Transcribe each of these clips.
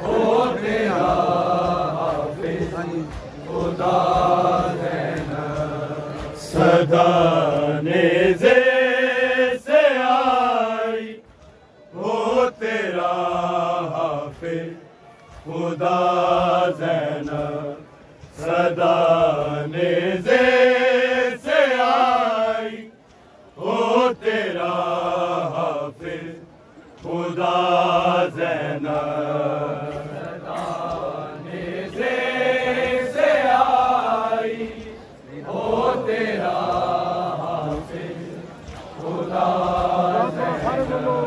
हो तेरा हाफिज खुदा ज़ैना सदा नेज़े से आई। हो तेरा हाफिज खुदा ज़ैना सदा नेज़े से आई। हो तेरा हाफिज खुदा ज़ैना सदा नेज़े से आई। हो तेरा हाफिज खुदा ज़ैना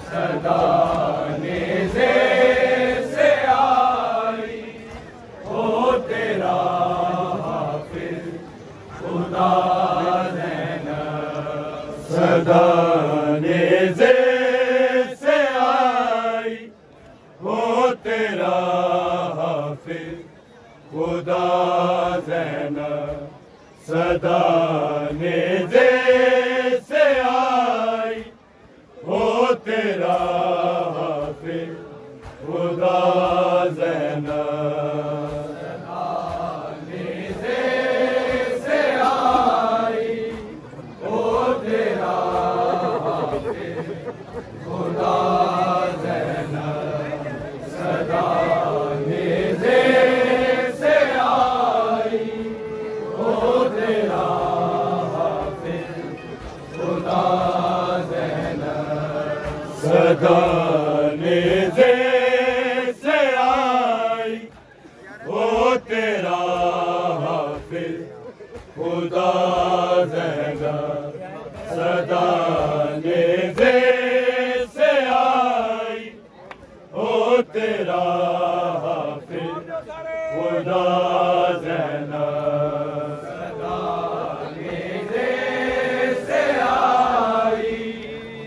सदा नेज़े से आई। हो तेरा हाफिज खुदा ज़ैना सदा नेज़े से आई। हो तेरा हाफिज खुदा ज़ैना सदा नेज़े से आई। हो तेरा हाफिज खुदा ज़ैना सदा नेज़े से आई। हो तेरा हाफिज खुदा ज़ैना सदा नेज़े से आई। हो तेरा हाफिज खुदा ज़ैना सदा नेज़े से आई। हो तेरा हाफिज खुदा ज़ैना सदा नेज़े से आई। हो तेरा हाफिज खुदा ज़ैना सदा नेज़े से आई। हो तेरा हाफिज खुदा ज़ैना सदा नेज़े से आई।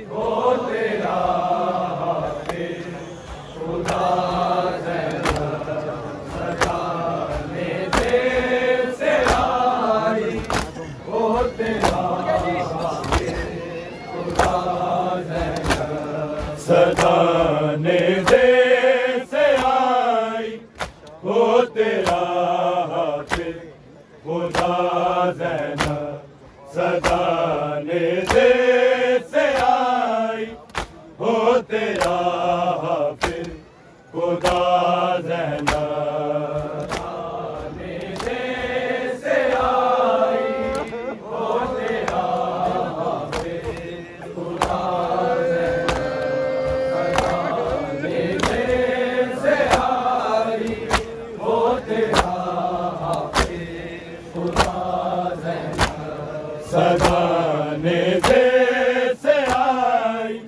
हो तेरा हाफिज खुदा ज़ैना सदा नेज़े से आई। हो तेरा हाफिज खुदा ज़ैना सदा नेज़े से आई। हो तेरा हाफिज खुदा ज़ैना सदा नेज़े से आई। हो तेरा हाफिज खुदा ज़ैना सदा नेज़े से आई। हो तेरा हाफिज खुदा ज़ैना सदा नेज़े से आई। हो तेरा हाफिज खुदा ज़ैना सदा नेज़े से आई।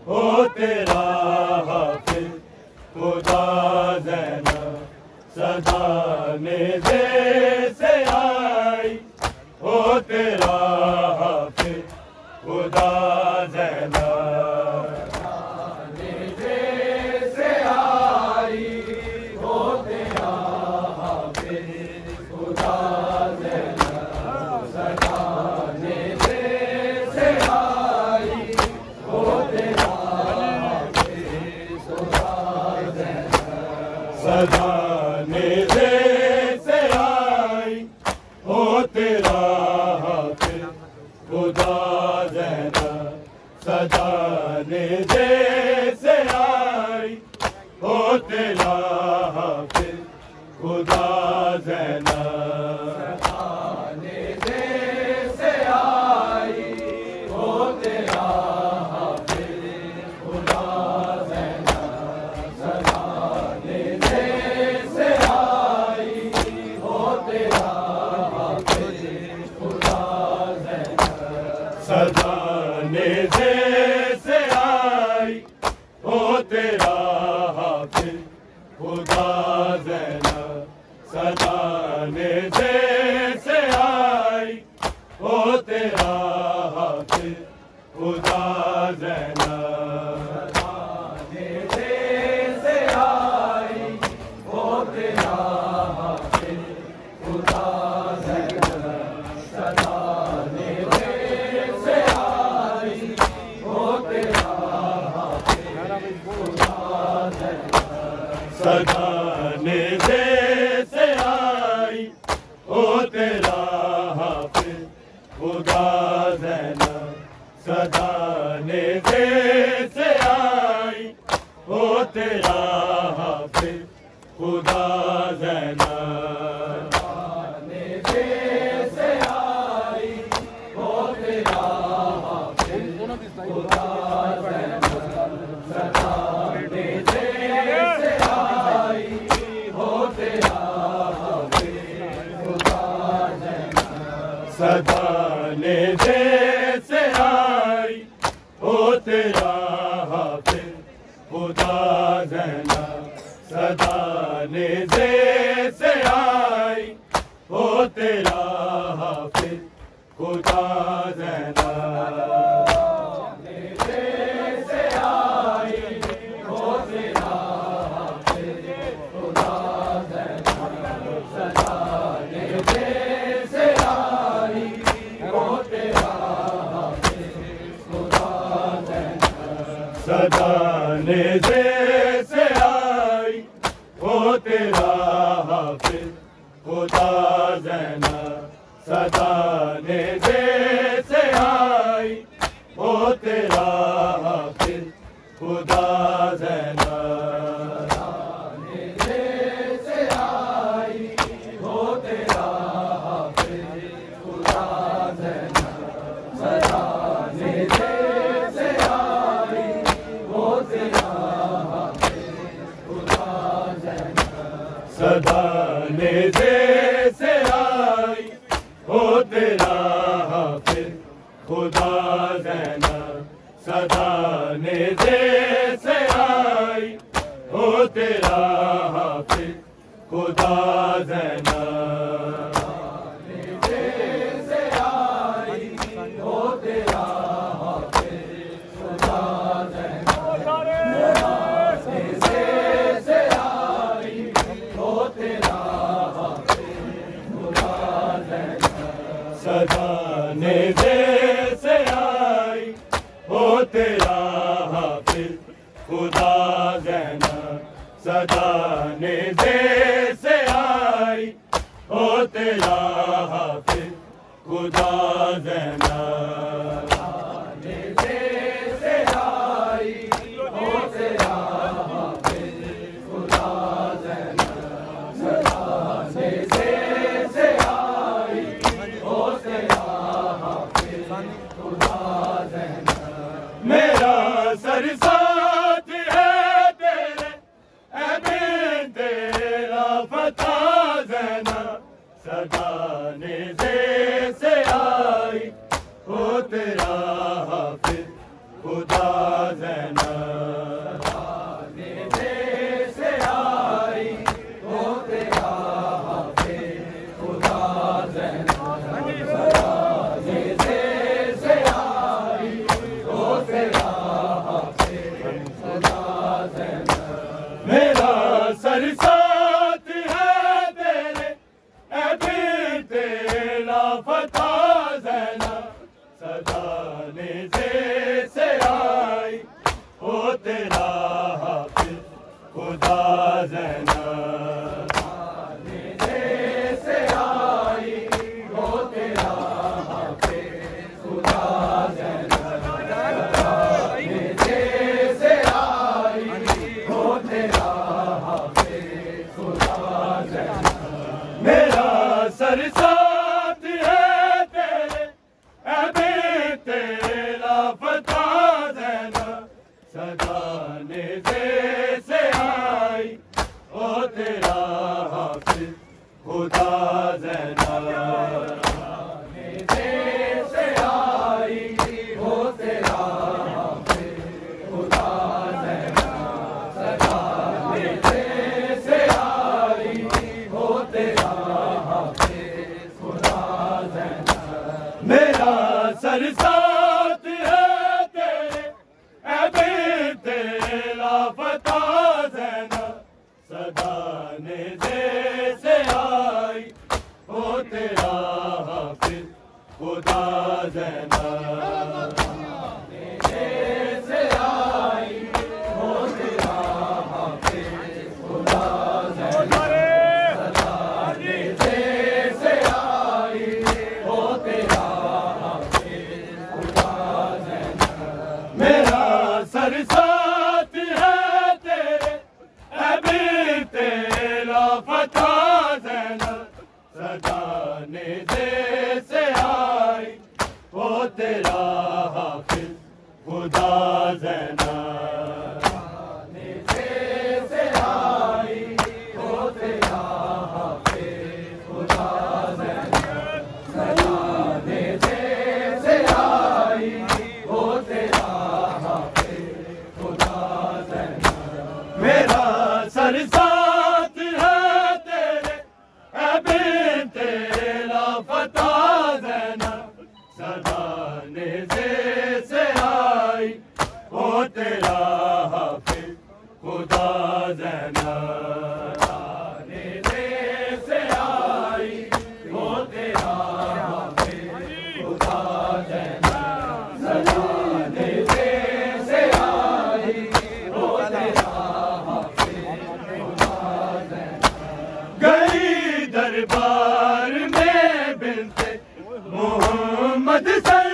हो तेरा हाफिज खुदा ज़ैना सदा नेज़े से आई। हो तेरा हाफिज खुदा ज़ैना सदा नेज़े से आई। हो तेरा हाफिज खुदा ज़ैना सदा नेज़े से आई। हो तेरा हाफिज खुदा ज़ैना सदा नेज़े से आई। हो तेरा हाफिज खुदा ज़ैना सदा नेज़े से आई। हो तेरा हाफिज खुदा ज़ैना सदा नेज़े से आई। हो तेरा हाफिज खुदा ज़ैना सदा नेज़े से आई। हो तेरा हाफिज खुदा ज़ैना सदा नेज़े से आई। हो तेरा हाफिज खुदा ज़ैना सदा नेज़े से आई। हो तेरा हाफिज खुदा ज़ैना सदा नेज़े से आई। हो तेरा हाफिज खुदा ज़ैना सदा नेज़े से आई ओ तेरा हाफिज खुदा ज़ैनब सदा नेज़े से आई ओ तेरा हाफिज खुदा ज़ैनब सदा नेज़े से आई ओ तेरा हाफिज खुदा ज़ैनब सदा नेज़े से आई ओ तेरा हाफिज खुदा ज़ैनब सदा नेज़े से आई ओ तेरा हाफिज खुदा ज़ैनब सदा नेज़े से आई ओ तेरा हाफिज खुदा ज़ैनब सदा नेज़े से आई ओ तेरा हाफिज खुदा ज़ैनब सदा नेज़े से आई ओ तेरा हाफिज खुदा ज़ैनब सदा नेज़े से आई ओ तेरा हाफिज खुदा ज़ैनब सदा नेज़े से आई ओ तेरा हाफिज खुदा ज़ैनब मेरा सर साथ है तेरे अबीन तेरा फता ज़ैनब सदा नेज़े से आई ओ तेरा हाफिज खुदा ज़ैनब मेरा सर साथ है तेरे अबीन तेरा फता ज़ैनब सदा नेज़े से आई ओ तेरा हाफिज खुदा ज़ैनब मेरा सर साथ है तेरे अबीन तेरा फता ज़ैनब सदा नेज़े से आई ओ तेरा हाफिज खुदा ज़ैनब मेरा सर साथ है तेरे अबीन तेरा फता ज़ैनब सदा नेज़े से आई ओ तेरा हाफिज खुदा ज़ैनब नेज़े से आई ओ तेरा हाफिज खुदा लापता ज़ैनब सदा नेज़े से आई, वो तेरा हाफिज खुदा ज़ैनब नेज़े से आई, वो तेरा हाफिज खुदा ज़ैनब सदा नेज़े से आई, वो तेरा हाफिज खुदा ज़ैनब। मेरा सर साथ है तेरे ऐ बिन्ते लापता ज़ैनब सदा नेज़े से आई, वो तेरा हाफिज खुदा ज़ैनब नेज़े से आई, वो तेरा हाफिज खुदा ज़ैनब सदा नेज़े से आई, वो तेरा हाफिज खुदा ज़ैनब। गई दरबार में बिन्ते मोहम्मद सर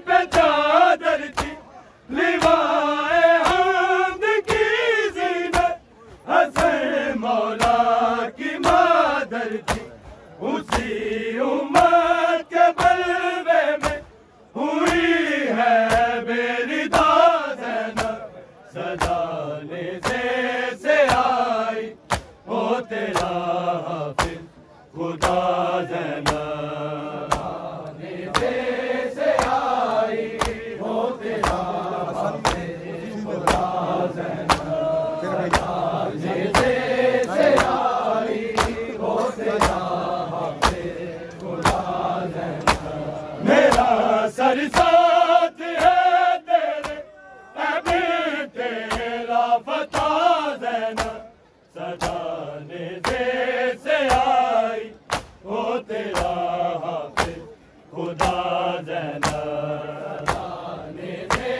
पे चादर थी, लिवाए हमद की ज़ीनत हसन मौला की मादर थी। उसी उम्मत के बलवे में हुई है बेरिदा ज़ैनब सदा नेज़े से आई, वो तेरा हाफिज खुदा ज़ैनब नेज़े से आई, वो तेरा हाफिज खुदा ज़ैनब नेज़े से आई, वो तेरा हाफिज खुदा ज़ैनब। मेरा सर साथ है तेरे ऐ बिन्ते लापता ज़ैनब सदा नेज़े से आई, वो तेरा हाफिज खुदा ज़ैनब नेज़े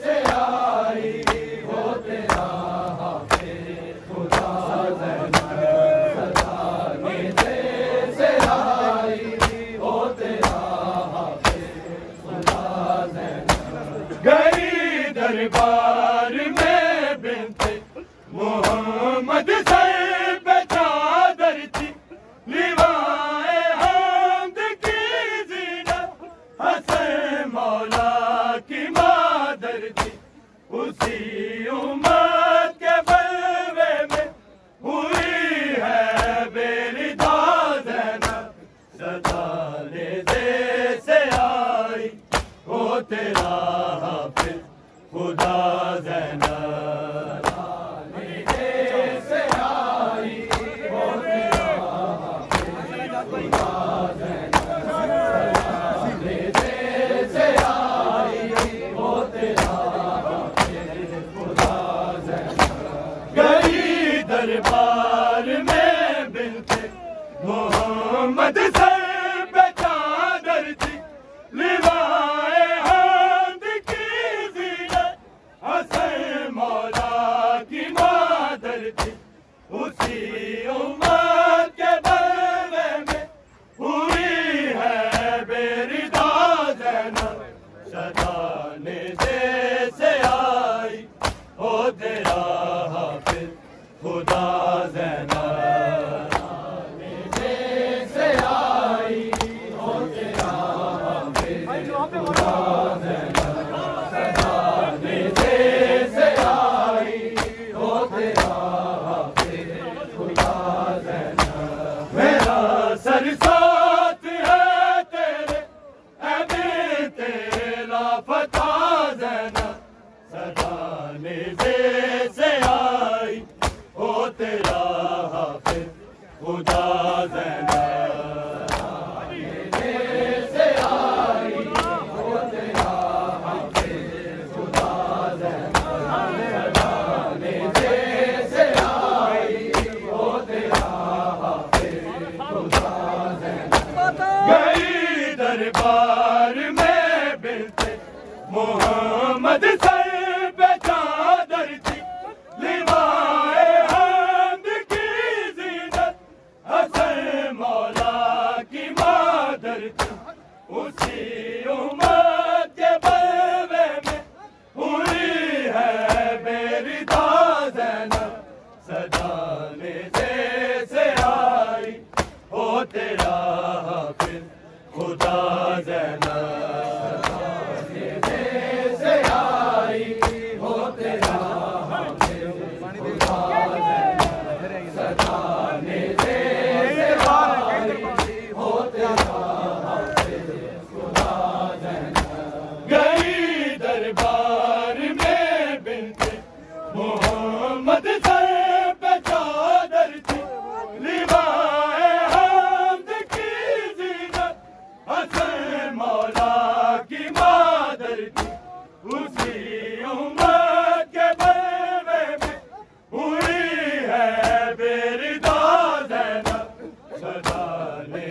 से आई, वो तेरा हाफिज खुदा ज़ैनब सदा नेज़े से आई, वो तेरा हाफिज खुदा ज़ैनब। गई दरबार में बिन्ते मोहम्मद सर पे चादर थी, लिवाए हमद की ज़ीनत हसन मौला की मादर थी। उसी उम्मत के बलवे में हुई है बेरिदा ज़ैनब सदा नेज़े से आई, वो तेरा हाफिज खुदा ज़ैनब नेज़े से आई, वो तेरा हाफिज खुदा ज़ैनब नेज़े से आई, वो तेरा हाफिज खुदा ज़ैनब। गई दरबार में बिन्ते मोहम्मद सर पे चादर थी, लिवाए हमद की ज़ीनत हसन मौला की मादर थी। उसी उम्मत के बलवे में हुई है बेरिदा ज़ैनब सदा नेज़े से आई, वो तेरा हाफिज खुदा ज़ैनब नेज़े से आई, वो तेरा हाफिज खुदा ज़ैनब सदा नेज़े से आई, वो तेरा हाफिज खुदा ज़ैनब। मेरा सर साथ है तेरे ऐ बिन्ते लापता ज़ैनब सदा नेज़े से आई, वो तेरा हाफिज खुदा ज़ैनब नेज़े से आई, वो तेरा हाफिज खुदा ज़ैनब सदा नेज़े से आई, वो तेरा हाफिज खुदा ज़ैनब। गई दरबार में बिन्ते मोहम्मद सर पे चादर थी, लिवाए हमद की ज़ीनत हसन मौला की मादर थी। उसी उम्मत के बलवे में हुई है बेरिदा ज़ैनब सदा नेज़े से तेरा हाफिज खुदा ज़ैनब से आई हो तेरा हाफिज खुदा ज़ैनब सताने से आई हो तेरा हाफिज खुदा ज़ैनब गई दरबार में बिनते मोहम्मद सर पे चादर थी लिवाए हमद की ज़ीनत हसन मौला की मादर थी उसी उम्मत के बलवे में हुई है बेरिदा ज़ैनब सदाने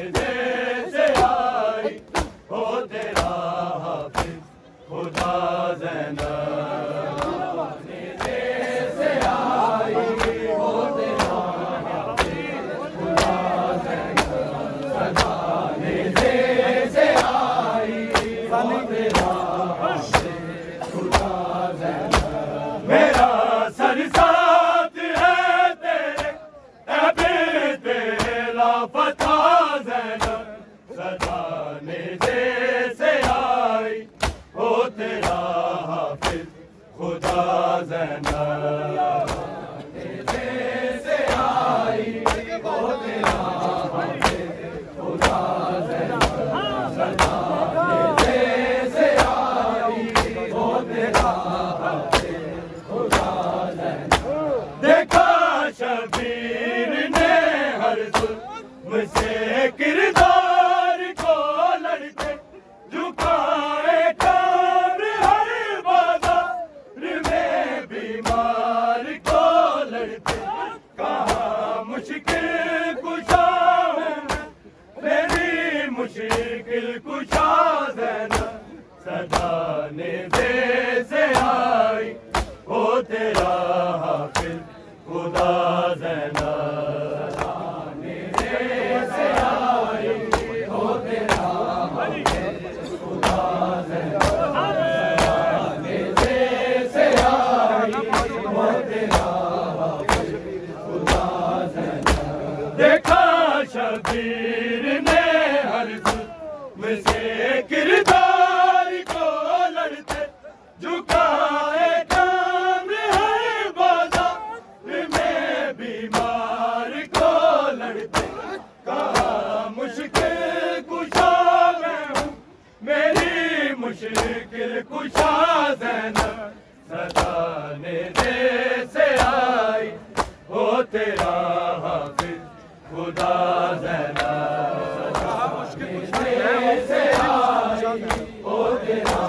से आई हो तेरा हाफिज खुदा ज़ैनब मेरा सर साथ है तेरे अबे तेरा फता ज़ैनब सदाने से आई हो तेरा हाफिज खुदा ज़ैनब से आई हो तेरा हाफिज खुदा ज़ैनब सदाने से आई हो तेरा देखा शबीर ने हर जुल्म से किरदार को लड़ते झुकाए कब्र हर बाजार में बीमार को लड़ते कहा मुश्किल कुशा हूँ मेरी मुश्किल कुशा ज़ैनब सदाने से आई हो तेरा हाफिज खुदा ज़ैनब सदाने से आई हो तेरा हाफिज खुदा ज़ैनब सदाने से आई हो तेरा हाफिज खुदा ज़ैनब देखा शबीर ने हर जुल्म से किरदार को लड़ते झुकाए कब्र हर बाजार में बीमार को लड़ते कहा मुश्किल कुशा मैं हूँ मेरी मुश्किल कुशा ज़ैनब सदाने से आई हो तेरा हाफिज खुदा ज़ैनब सदाने से आई हो तेरा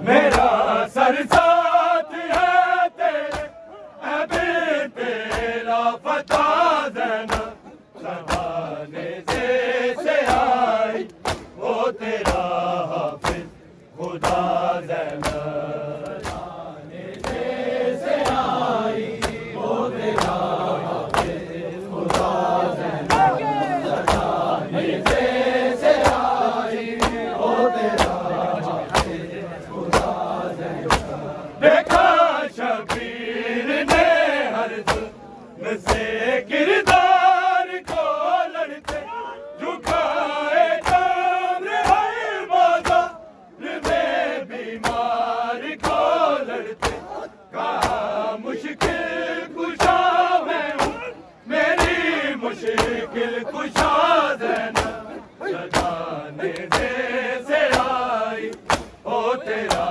मेरा सर साथ है तेरे अबे तेरा फता ज़ैनब सदाने से आई हो तेरा हाफिज खुदा ज़ैनब सदाने से आई हो तेरा हाफिज खुदा ज़ैनब सदाने से आई हो तेरा देखा शबीर ने हर जुल्म से किरदार को लड़ते झुकाए कब्र हर बाजार में बीमार को लड़ते कहा मुश्किल कुशा मैं हूँ मेरी मुश्किल कुशा ज़ैनब सदाने से आई हो तेरा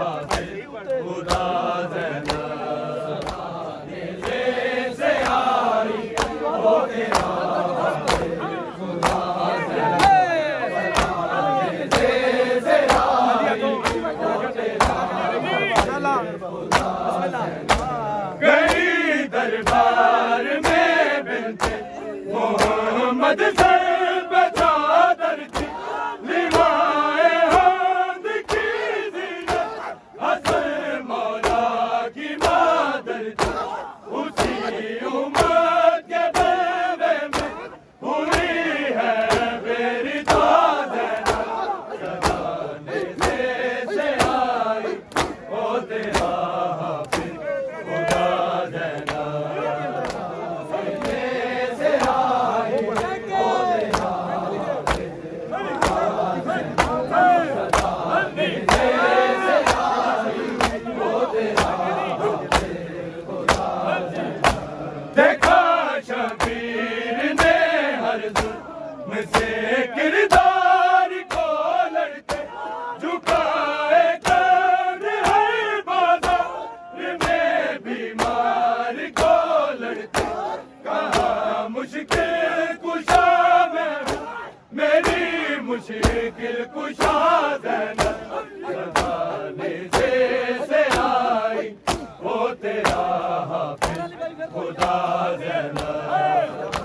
हाफिज खुदा ज़ैनब सदाने से आई हो तेरा हाफिज खुदा ज़ैनब सदाने से आई हो तेरा हाफिज खुदा ज़ैनब गई दरबार में बिनते मोहम्मद सर पे चादर थी लिवाए हमद की ज़ीनत हसन मौला की मादर थी उसी उम्मत के बलवे में हुई है बेरिदा ज़ैनब सदाने से मुश्किल कुशा ज़ैनब ज़माने से आई वो तेरा हाफ़िज़ खुदा ज़ैनब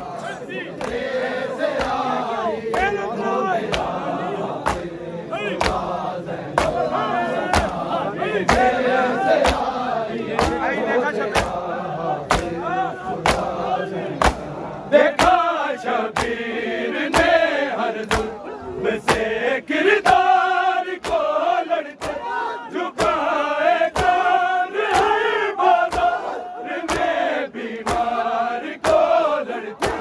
देखा शबीर ने हर जुल्म से किरदार को लड़ते झुकाए कान है बाजार में बीमार को लड़ते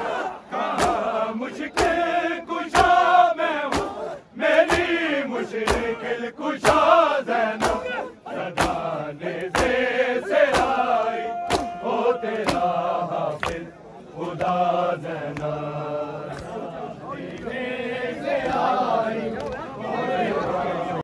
कहा मुश्किल कुशा मैं हूँ मेरी मुश्किल कुशा